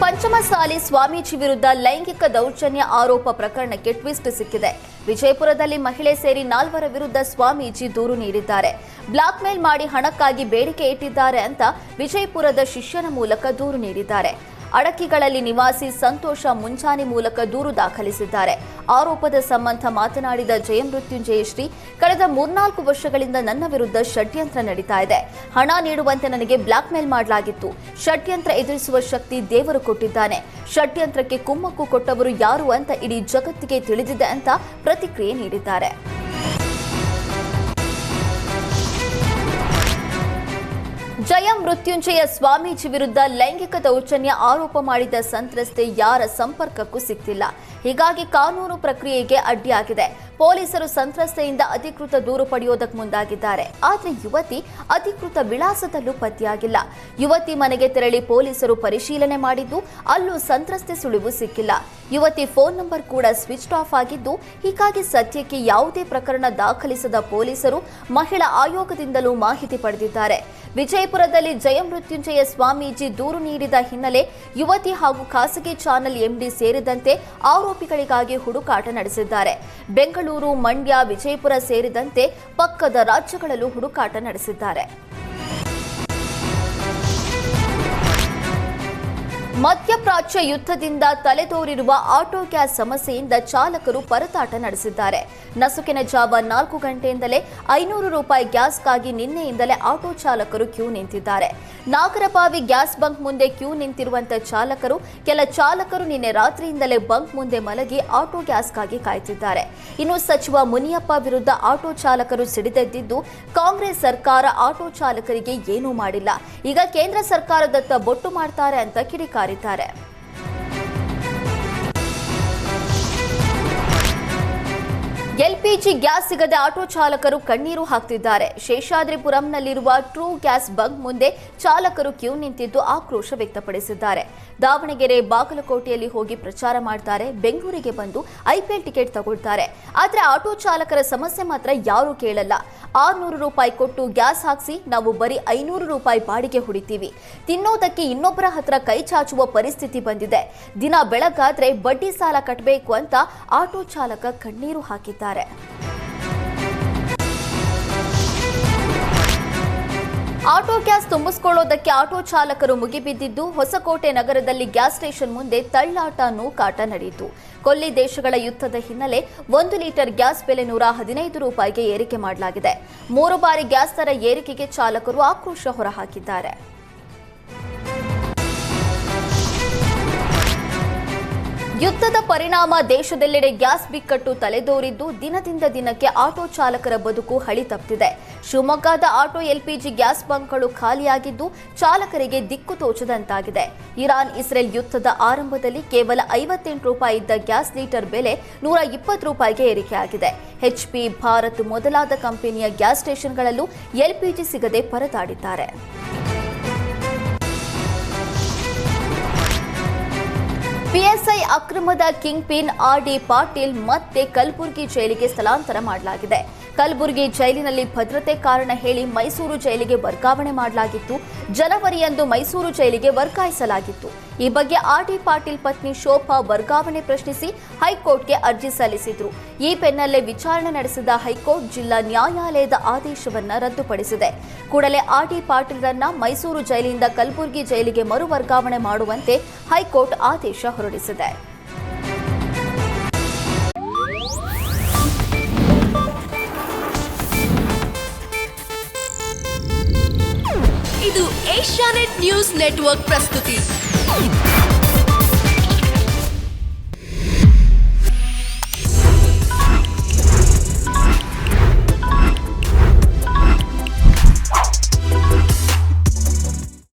ಪಂಚಮಸಾಲಿ ಸ್ವಾಮೀಜಿ ವಿರುದ್ಧ ಲೈಂಗಿಕ ದೌರ್ಜನ್ಯ ಆರೋಪ ಪ್ರಕರಣಕ್ಕೆ ಟ್ವಿಸ್ಟ್ ಸಿಕ್ಕಿದೆ. ವಿಜಯಪುರದಲ್ಲಿ ಮಹಿಳೆ ಸೇರಿ 4 ವಿರುದ್ಧ ಸ್ವಾಮೀಜಿ ದೂರು ನೀಡಿದ್ದಾರೆ. ಬ್ಲಾಕ್ ಮೇಲ್ ಮಾಡಿ ಹಣಕ್ಕಾಗಿ ಬೇಡಿಕೆ ಇಟ್ಟಿದ್ದಾರೆ ಅಂತ ವಿಜಯಪುರದ ಶಿಷ್ಯನ ಮೂಲಕ ದೂರು ನೀಡಿದ್ದಾರೆ. ಅಡಕಿಗಳಲ್ಲಿ ನಿವಾಸಿ ಸಂತೋಷ ಮುಂಚಾನೆ ಮೂಲಕ ದೂರು ದಾಖಲಿಸಿದ್ದಾರೆ. ಆರೋಪದ ಸಂಬಂಧ ಮಾತನಾಡಿದ ಜಯಮೃತ್ಯುಂಜಯಶ್ರೀ, ಕಳೆದ 3-4 ವರ್ಷಗಳಿಂದ ನನ್ನ ವಿರುದ್ಧ ಷಡ್ಯಂತ್ರ ನಡೀತಾ ಇದೆ. ಹಣ ನೀಡುವಂತೆ ನನಗೆ ಬ್ಲಾಕ್ ಮೇಲ್ ಮಾಡಲಾಗಿತ್ತು. ಷಡ್ಯಂತ್ರ ಎದುರಿಸುವ ಶಕ್ತಿ ದೇವರು ಕೊಟ್ಟಿದ್ದಾನೆ. ಷಡ್ಯಂತ್ರಕ್ಕೆ ಕುಮ್ಮಕ್ಕು ಕೊಟ್ಟವರು ಯಾರು ಅಂತ ಇಡೀ ಜಗತ್ತಿಗೆ ತಿಳಿದಿದೆ ಅಂತ ಪ್ರತಿಕ್ರಿಯೆ ನೀಡಿದ್ದಾರೆ. ಜಯಮೃತ್ಯುಂಜಯ ಸ್ವಾಮೀಜಿ ವಿರುದ್ಧ ಲೈಂಗಿಕ ದೌರ್ಜನ್ಯ ಆರೋಪ ಮಾಡಿದ ಸಂತ್ರಸ್ತೆ ಯಾರ ಸಂಪರ್ಕಕ್ಕೂ ಸಿಕ್ತಿಲ್ಲ. ಹೀಗಾಗಿ ಕಾನೂನು ಪ್ರಕ್ರಿಯೆಗೆ ಅಡ್ಡಿಯಾಗಿದೆ. ಪೊಲೀಸರು ಸಂತ್ರಸ್ತೆಯಿಂದ ಅಧಿಕೃತ ದೂರು ಪಡೆಯೋದಕ್ಕೆ ಮುಂದಾಗಿದ್ದಾರೆ. ಆದರೆ ಯುವತಿ ಅಧಿಕೃತ ವಿಳಾಸದಲ್ಲೂ ಪತ್ತೆಯಾಗಿಲ್ಲ. ಯುವತಿ ಮನೆಗೆ ತೆರಳಿ ಪೊಲೀಸರು ಪರಿಶೀಲನೆ ಮಾಡಿದ್ದು ಅಲ್ಲೂ ಸಂತ್ರಸ್ತೆ ಸುಳಿವು ಸಿಕ್ಕಿಲ್ಲ. ಯುವತಿ ಫೋನ್ ನಂಬರ್ ಕೂಡ ಸ್ವಿಚ್ ಆಫ್ ಆಗಿದ್ದು, ಹೀಗಾಗಿ ಸದ್ಯಕ್ಕೆ ಯಾವುದೇ ಪ್ರಕರಣ ದಾಖಲಿಸದ ಪೊಲೀಸರು ಮಹಿಳಾ ಆಯೋಗದಿಂದಲೂ ಮಾಹಿತಿ ಪಡೆದಿದ್ದಾರೆ. ವಿಜಯಪುರದಲ್ಲಿ ಜಯಮೃತ್ಯುಂಜಯ ಸ್ವಾಮೀಜಿ ದೂರು ನೀಡಿದ ಹಿನ್ನೆಲೆ ಯುವತಿ ಹಾಗೂ ಖಾಸಗಿ ಚಾನೆಲ್ ಎಂಡಿ ಸೇರಿದಂತೆ ಆರೋಪಿಗಳಿಗಾಗಿ ಹುಡುಕಾಟ ನಡೆಸಿದ್ದಾರೆ. ಬೆಂಗಳೂರು, ಮಂಡ್ಯ, ವಿಜಯಪುರ ಸೇರಿದಂತೆ ಪಕ್ಕದ ರಾಜ್ಯಗಳಲ್ಲೂ ಹುಡುಕಾಟ ನಡೆಸಿದ್ದಾರೆ. ಮಧ್ಯಪ್ರಾಚ್ಯ ಯುದ್ಧದಿಂದ ತಲೆದೋರಿರುವ ಆಟೋ ಗ್ಯಾಸ್ ಸಮಸ್ಯೆಯಿಂದ ಚಾಲಕರು ಪರದಾಟ ನಡೆಸಿದ್ದಾರೆ. ನಸುಕಿನ ಜಾವ 4 ಗಂಟೆಯಿಂದಲೇ 500 ರೂಪಾಯಿ ಗ್ಯಾಸ್ಗಾಗಿ ನಿನ್ನೆಯಿಂದಲೇ ಆಟೋ ಚಾಲಕರು ಕ್ಯೂ ನಿಂತಿದ್ದಾರೆ. ನಾಗರಬಾವಿ ಗ್ಯಾಸ್ ಬಂಕ್ ಮುಂದೆ ಕ್ಯೂ ನಿಂತಿರುವಂತಹ ಚಾಲಕರು, ಕೆಲ ಚಾಲಕರು ನಿನ್ನೆ ರಾತ್ರಿಯಿಂದಲೇ ಬಂಕ್ ಮುಂದೆ ಮಲಗಿ ಆಟೋ ಗ್ಯಾಸ್ಗಾಗಿ ಕಾಯ್ತಿದ್ದಾರೆ. ಇನ್ನು ಸಚಿವ ಮುನಿಯಪ್ಪ ವಿರುದ್ಧ ಆಟೋ ಚಾಲಕರು ಸಿಡಿದೆದ್ದಿದ್ದು, ಕಾಂಗ್ರೆಸ್ ಸರ್ಕಾರ ಆಟೋ ಚಾಲಕರಿಗೆ ಏನೂ ಮಾಡಿಲ್ಲ, ಈಗ ಕೇಂದ್ರ ಸರ್ಕಾರದತ್ತ ಬೊಟ್ಟು ಮಾಡ್ತಾರೆ ಅಂತ ಕಿಡಿಕಾರಿದ್ದಾರೆ. ಎಲ್ಪಿಜಿ ಗ್ಯಾಸ್ ಸಿಗದೆ ಆಟೋ ಚಾಲಕರು ಕಣ್ಣೀರು ಹಾಕ್ತಿದ್ದಾರೆ. ಶೇಷಾದ್ರಿಪುರಂನಲ್ಲಿರುವ ಟ್ರೂ ಗ್ಯಾಸ್ ಬಂಕ್ ಮುಂದೆ ಚಾಲಕರು ಕ್ಯೂ ನಿಂತಿದ್ದು ಆಕ್ರೋಶ ವ್ಯಕ್ತಪಡಿಸಿದ್ದಾರೆ. ದಾವಣಗೆರೆ, ಬಾಗಲಕೋಟೆಯಲ್ಲಿ ಹೋಗಿ ಪ್ರಚಾರ ಮಾಡ್ತಾರೆ, ಬೆಂಗಳೂರಿಗೆ ಬಂದು ಐಪಿಎಲ್ ಟಿಕೆಟ್ ತಗೊಳ್ತಾರೆ. ಆದರೆ ಆಟೋ ಚಾಲಕರ ಸಮಸ್ಯೆ ಮಾತ್ರ ಯಾರೂ ಕೇಳಲ್ಲ. 600 ರೂಪಾಯಿ ಕೊಟ್ಟು ಗ್ಯಾಸ್ ಹಾಕ್ಸಿ, ನಾವು ಬರೀ 500 ರೂಪಾಯಿ ಬಾಡಿಗೆ ಹೊಡಿತೀವಿ. ತಿನ್ನೋದಕ್ಕೆ ಇನ್ನೊಬ್ಬರ ಹತ್ರ ಕೈ ಚಾಚುವ ಪರಿಸ್ಥಿತಿ ಬಂದಿದೆ. ದಿನ ಬೆಳಗಾದ್ರೆ ಬಡ್ಡಿ ಸಾಲ ಕಟ್ಟಬೇಕು ಅಂತ ಆಟೋ ಚಾಲಕ ಕಣ್ಣೀರು ಹಾಕಿದ್ದಾರೆ. ಆಟೋ ಗ್ಯಾಸ್ ತುಂಬಿಸಿಕೊಳ್ಳೋದಕ್ಕೆ ಆಟೋ ಚಾಲಕರು ಮುಗಿಬಿದ್ದಿದ್ದು, ಹೊಸಕೋಟೆ ನಗರದಲ್ಲಿ ಗ್ಯಾಸ್ ಸ್ಟೇಷನ್ ಮುಂದೆ ತಳ್ಳಾಟ, ನೂಕಾಟ ನಡೆಯಿತು. ಕೊಲ್ಲಿ ದೇಶಗಳ ಯುದ್ಧದ ಹಿನ್ನೆಲೆ 1 ಲೀಟರ್ ಗ್ಯಾಸ್ ಬೆಲೆ 115 ರೂಪಾಯಿಗೆ ಏರಿಕೆ ಮಾಡಲಾಗಿದೆ. 3 ಬಾರಿ ಗ್ಯಾಸ್ ದರ ಏರಿಕೆಗೆ ಚಾಲಕರು ಆಕ್ರೋಶ ಹೊರಹಾಕಿದ್ದಾರೆ. ಯುದ್ಧದ ಪರಿಣಾಮ ದೇಶದೆಲ್ಲೆಡೆ ಗ್ಯಾಸ್ ಬಿಕ್ಕಟ್ಟು ತಲೆದೋರಿದ್ದು, ದಿನದಿಂದ ದಿನಕ್ಕೆ ಆಟೋ ಚಾಲಕರ ಬದುಕು ಹಳಿ ತಪ್ಪಿದೆ. ಶಿವಮೊಗ್ಗದ ಆಟೋ ಎಲ್ಪಿಜಿ ಗ್ಯಾಸ್ ಬಂಕ್ಗಳು ಖಾಲಿಯಾಗಿದ್ದು, ಚಾಲಕರಿಗೆ ದಿಕ್ಕು ತೋಚದಂತಾಗಿದೆ. ಇರಾನ್ ಇಸ್ರೇಲ್ ಯುದ್ಧದ ಆರಂಭದಲ್ಲಿ ಕೇವಲ 58 ರೂಪಾಯಿ ಇದ್ದ ಗ್ಯಾಸ್ ಲೀಟರ್ ಬೆಲೆ 120 ರೂಪಾಯಿಗೆ ಏರಿಕೆಯಾಗಿದೆ. HP, ಭಾರತ್ ಮೊದಲಾದ ಕಂಪನಿಯ ಗ್ಯಾಸ್ ಸ್ಟೇಷನ್ಗಳಲ್ಲೂ ಎಲ್ಪಿಜಿ ಸಿಗದೆ ಪರದಾಡಿದ್ದಾರೆ. PSI ಅಕ್ರಮದ king pin RD Patil ಮತ್ತೆ ಕಲಬುರಗಿ ಜೈಲಿಗೆ ಸ್ಥಳಾಂತರ ಮಾಡಲಾಗಿದೆ. ಕಲಬುರಗಿ ಜೈಲಿನಲ್ಲಿ ಭದ್ರತೆ ಕಾರಣ ಹೇಳಿ ಮೈಸೂರು ಜೈಲಿಗೆ ವರ್ಗಾವಣೆ ಮಾಡಲಾಗಿತ್ತು. ಜನವರಿಯಂದು ಮೈಸೂರು ಜೈಲಿಗೆ ವರ್ಗಾಯಿಸಲಾಗಿತ್ತು. ಈ ಬಗ್ಗೆ RD ಪಾಟೀಲ್ ಪತ್ನಿ ಶೋಭಾ ವರ್ಗಾವಣೆ ಪ್ರಶ್ನಿಸಿ ಹೈಕೋರ್ಟ್ಗೆ ಅರ್ಜಿ ಸಲ್ಲಿಸಿದ್ರು. ಈ ಬೆನ್ನಲ್ಲೇ ವಿಚಾರಣೆ ನಡೆಸಿದ ಹೈಕೋರ್ಟ್ ಜಿಲ್ಲಾ ನ್ಯಾಯಾಲಯದ ಆದೇಶವನ್ನ ರದ್ದುಪಡಿಸಿದೆ. ಕೂಡಲೇ RD ಪಾಟೀಲ್ರನ್ನ ಮೈಸೂರು ಜೈಲಿನಿಂದ ಕಲಬುರಗಿ ಜೈಲಿಗೆ ಮರು ವರ್ಗಾವಣೆ ಮಾಡುವಂತೆ ಹೈಕೋರ್ಟ್ ಆದೇಶ ಹೊರಡಿಸಿದೆ. ಇದು ಏಷ್ಯಾನೆಟ್ ನ್ಯೂಸ್ ನೆಟ್ವರ್ಕ್ ಪ್ರಸ್ತುತಿ.